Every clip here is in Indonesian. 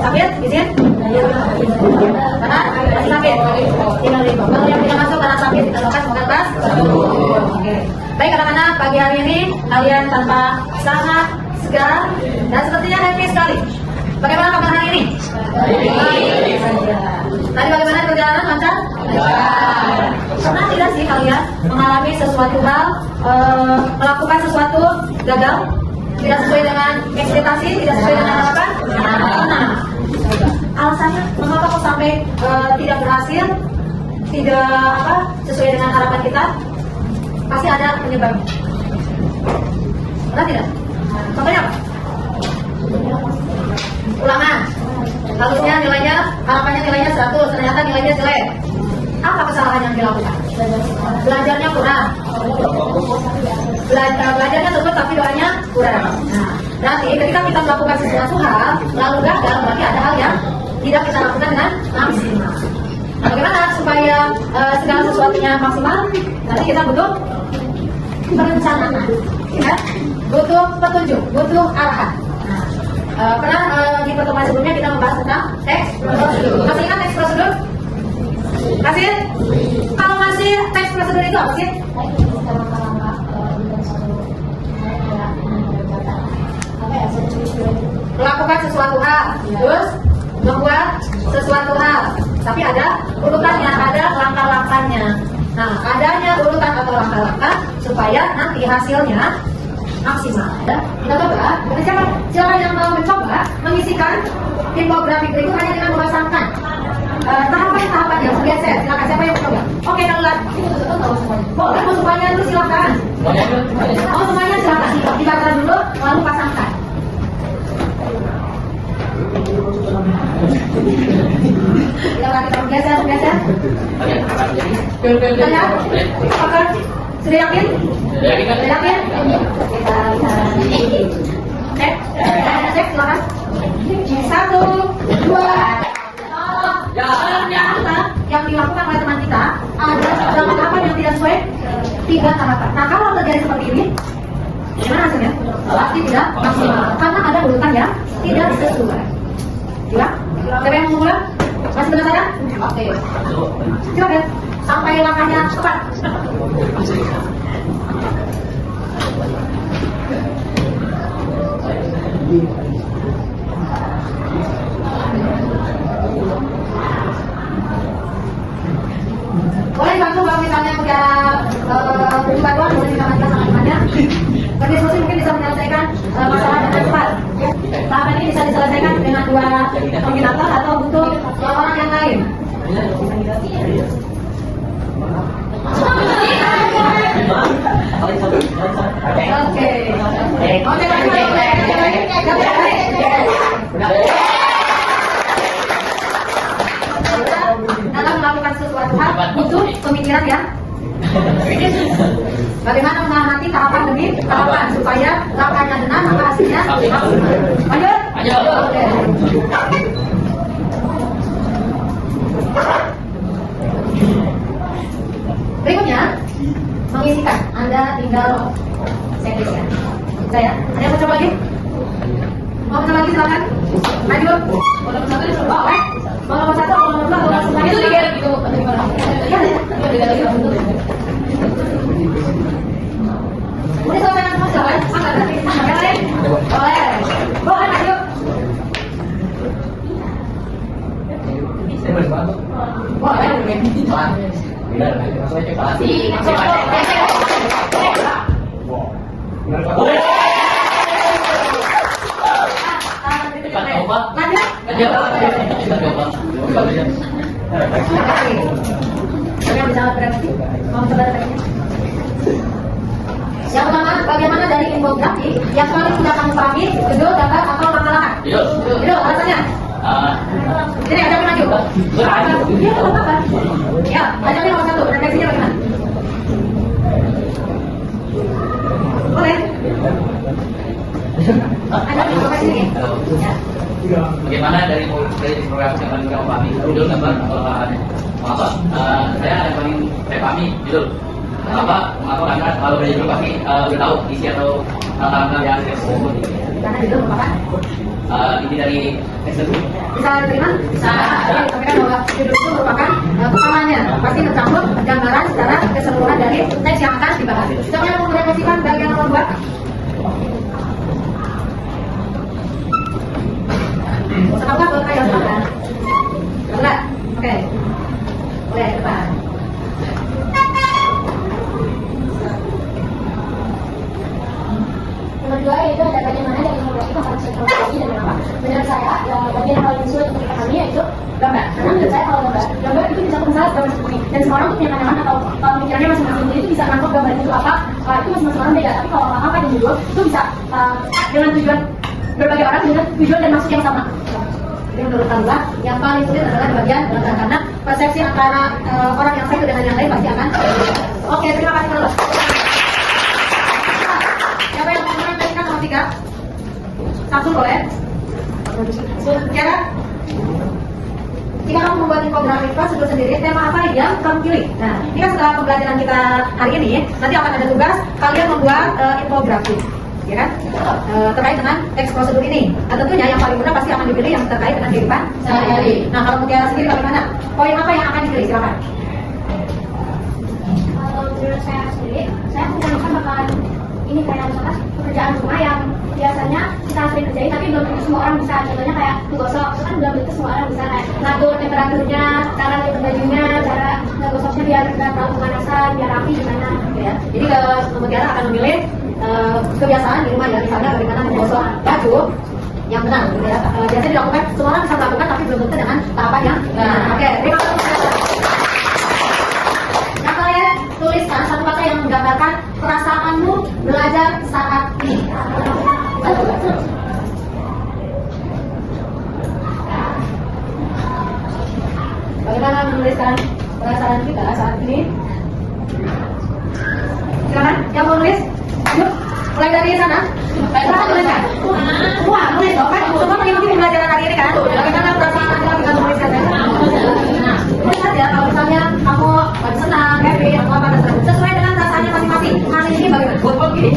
sakit, izin? Karena masih sakit. Tinggal di kalau yang tidak masuk karena sakit kita lakukan semoga kelas. Oke. Baik anak-anak, pagi hari ini kalian tanpa sangat segar dan sepertinya happy sekali. Bagaimana kabar hari ini? Baik. Tadi bagaimana perjalanan lancar? Pernah tidak sih kalian mengalami sesuatu hal, melakukan sesuatu gagal, tidak sesuai dengan ekspektasi, tidak sesuai dengan harapan? Nah, alasannya mengapa kok sampai tidak berhasil, tidak sesuai dengan harapan kita? Pasti ada penyebabnya. Pernah tidak? Contohnya apa? Ulangan. Harusnya nilainya, harapannya nilainya 100, ternyata nilainya jelek. Apa kesalahan yang dilakukan? Belajarnya kurang. Belajarnya cukup tapi doanya kurang. Nah, berarti ketika kita melakukan sesuatu hal lalu gagal, berarti ada hal yang tidak kita lakukan dengan maksimal. Nah, bagaimana supaya segala sesuatunya maksimal? Nanti kita butuh perencanaan, ya? Butuh petunjuk, butuh arahan. Pernah di pertemuan sebelumnya kita membahas tentang teks prosedur. Masih ingat teks prosedur? Masih? Kalau masih, teks prosedur itu apa sih? Melakukan sesuatu hal, terus membuat sesuatu hal, tapi ada urutannya, ada langkah-langkahnya. Nah, adanya urutan atau langkah-langkah supaya nanti hasilnya maksimal. Ya, kita coba. Silakan yang mau mencoba mengisikan infografik berikut hanya dengan memasangkan tahapan-tahapan yang biasa. Silakan, siapa yang mencoba? Oke, Daulat. Boleh, mau semuanya dulu silakan. Mau semuanya silakan. Dibaca dulu, lalu pasangkan. Silakan kita biasa. Tanya? Apakah sudah yakin? Sudah yakin? Cek, silakan. 1, 2. Ternyata yang dilakukan oleh teman kita ada beberapa tahapan yang tidak sesuai 3 tahapan. Nah, kalau terjadi seperti ini, gimana hasilnya? Pasti tidak maksimal karena ada urutan yang tidak sesuai. Ya? Siapa yang mau mulai? Masih benar saya? Oke. Silakan. Sampai langkahnya cepat. Boleh bantu kalau misalnya punya bantuan boleh kita bantu sama temannya. Berdiskusi mungkin bisa menyelesaikan masalah dengan cepat. Tahapan ini bisa diselesaikan dengan 2 koordinator atau butuh orang yang lain. Oke. Dalam melakukan sesuatu hal butuh pemikiran ya. Bagaimana mengamati tahapan demi tahapan supaya langkahnya benar maka hasilnya maksimal. Lanjut. Oke. Berikutnya mengisikan. Anda tinggal checklistnya. Bisa ya? Ada yang mau coba lagi? Mau coba lagi silakan. Maju. Mau nomor 1 disuruh. Oh, mau nomor 1, mau nomor 2, mau nomor 1. Itu dikirim gitu. Boleh selesaikan semua silakan. Angkat berarti. Yang lain? Boleh. Boleh maju. Yang pertama, bagaimana dari infografik yang paling sudah kamu pahami, judul, gambar, atau langkah-langkah? Judul, alasannya? Jadi ada yang maju? Iya, kalau apa? Ya, ajaknya nomor 1, refleksinya bagaimana? Boleh? Ada yang mau sini? Bagaimana dari program yang paling kamu pahami, judul, gambar, atau langkah-langkahnya? Saya yang paling saya pahami, judul. Apa karena kalau belajar dulu pasti udah tahu isi atau langkah-langkah yang harus kita. Karena judul merupakan ini dari eksekutif. Bisa diterima? Bisa. Jadi sampaikan bahwa judul itu merupakan kepalanya pasti tercampur gambaran secara keseluruhan dari teks yang akan dibahas. Siapa yang mau merefleksikan bagian nomor 2? Semoga boleh ya, silakan. Boleh. Oke. Boleh depan. Nomor 2 yaitu ada bagaimana dari memiliki komparasi teknologi dan mengapa. Menurut saya, bagian paling sulit untuk dipahami yaitu gambar. Karena menurut saya kalau gambar itu bisa misalnya gambar seperti ini. Dan semua orang punya pandangan atau pemikirannya masing-masing. Jadi itu bisa nangkep gambar itu apa, itu masing-masing orang beda. Tapi kalau apa dan judul itu bisa dengan tujuan berbagai orang dengan tujuan dan maksud yang sama. Jadi menurut Anda, yang paling sulit adalah di bagian gambar karena persepsi antara orang yang satu dengan yang lain pasti akan. Oke, terima kasih Carlos. Siapa yang mau merefleksikan nomor 3? Langsung boleh. Kira jika kamu membuat infografik prosedur sendiri, tema apa yang kamu pilih? Nah, ini kan setelah pembelajaran kita hari ini, nanti akan ada tugas kalian membuat infografik, ya kan? Terkait dengan teks prosedur ini. Nah, tentunya yang paling mudah pasti akan dipilih yang terkait dengan kehidupan sehari-hari. Nah, kalau Mutiara sendiri bagaimana? Poin apa yang akan dipilih? Silakan. Kalau menurut saya sendiri, saya menggunakan bakalan ini kayak misalkan pekerjaan rumah yang biasanya kita sering kerjain tapi belum tentu semua orang bisa. Contohnya kayak menggosok, itu kan belum tentu semua orang bisa kayak ngatur temperaturnya, cara ngatur bajunya, cara ngegosoknya biar nggak terlalu pemanasan, biar rapi gimana gitu ya. Jadi kalau Mutiara akan memilih kebiasaan di rumah ya, misalnya bagaimana menggosok baju yang benar, gitu ya. Biasanya dilakukan, semua orang bisa melakukan tapi belum tentu dengan tahapan yang benar. Oke, terima kasih. Nah, kalian tuliskan satu kata yang menggambarkan perasaanmu belajar saat ini. Bagaimana menuliskan perasaan kita saat ini? Silakan, yang mau nulis? Yuk, mulai dari sana. Silakan tuliskan. Wah, nulis dong kan? Semua mengikuti pembelajaran hari ini kan? Bagaimana perasaan Anda ketika menuliskan? Nah, tulis saja kalau misalnya kamu lagi senang, happy, atau apa terserah. Sesuai dengan perasaannya masing-masing. Hari ini bagaimana? Buat gini.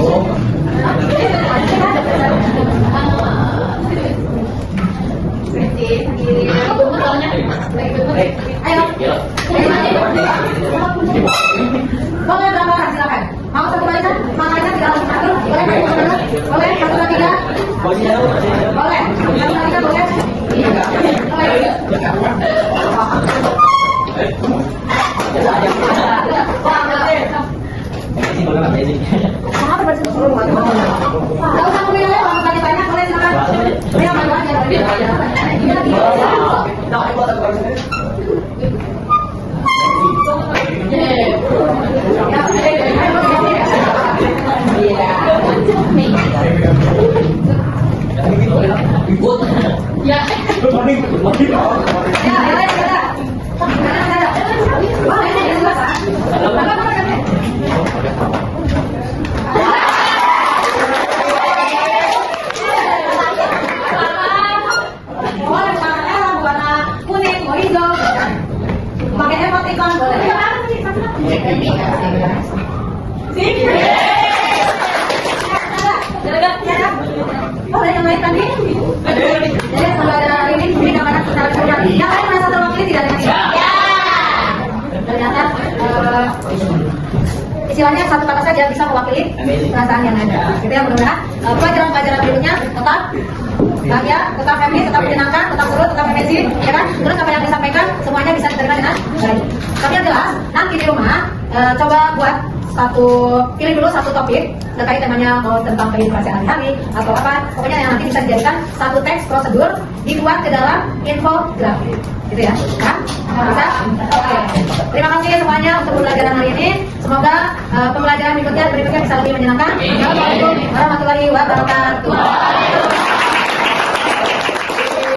Ayo. Boleh berapa kan? Silakan. Mau satu barisan? Makanya tidak harus satu. Boleh? Boleh? Satu lagi ya? Boleh. Satu lagi boleh? Gak usah memilih, kalau banyak boleh silakan. Dia mana aja. Boleh yang lain tadi? Jadi pembelajaran hari ini diberi gambaran secara keseluruhan. Yang lain merasa terwakili tidak dengan ini? Ternyata istilahnya satu kata saja bisa mewakili perasaan yang ada. Gitu ya, mudah-mudahan pelajaran-pelajaran berikutnya tetap bahagia, tetap happy, tetap menyenangkan, tetap seru, tetap emosi, ya kan? Terus apa yang disampaikan semuanya bisa diterima dengan baik. Tapi yang jelas nanti di rumah coba buat pilih dulu satu topik terkait temanya, mau tentang kehidupan sehari-hari atau apa, pokoknya yang nanti bisa dijadikan satu teks prosedur dibuat ke dalam infografik, gitu ya? Nah, bisa? Oke. Terima kasih semuanya untuk pembelajaran hari ini. Semoga pembelajaran berikutnya bisa lebih menyenangkan. Assalamualaikum warahmatullahi wabarakatuh.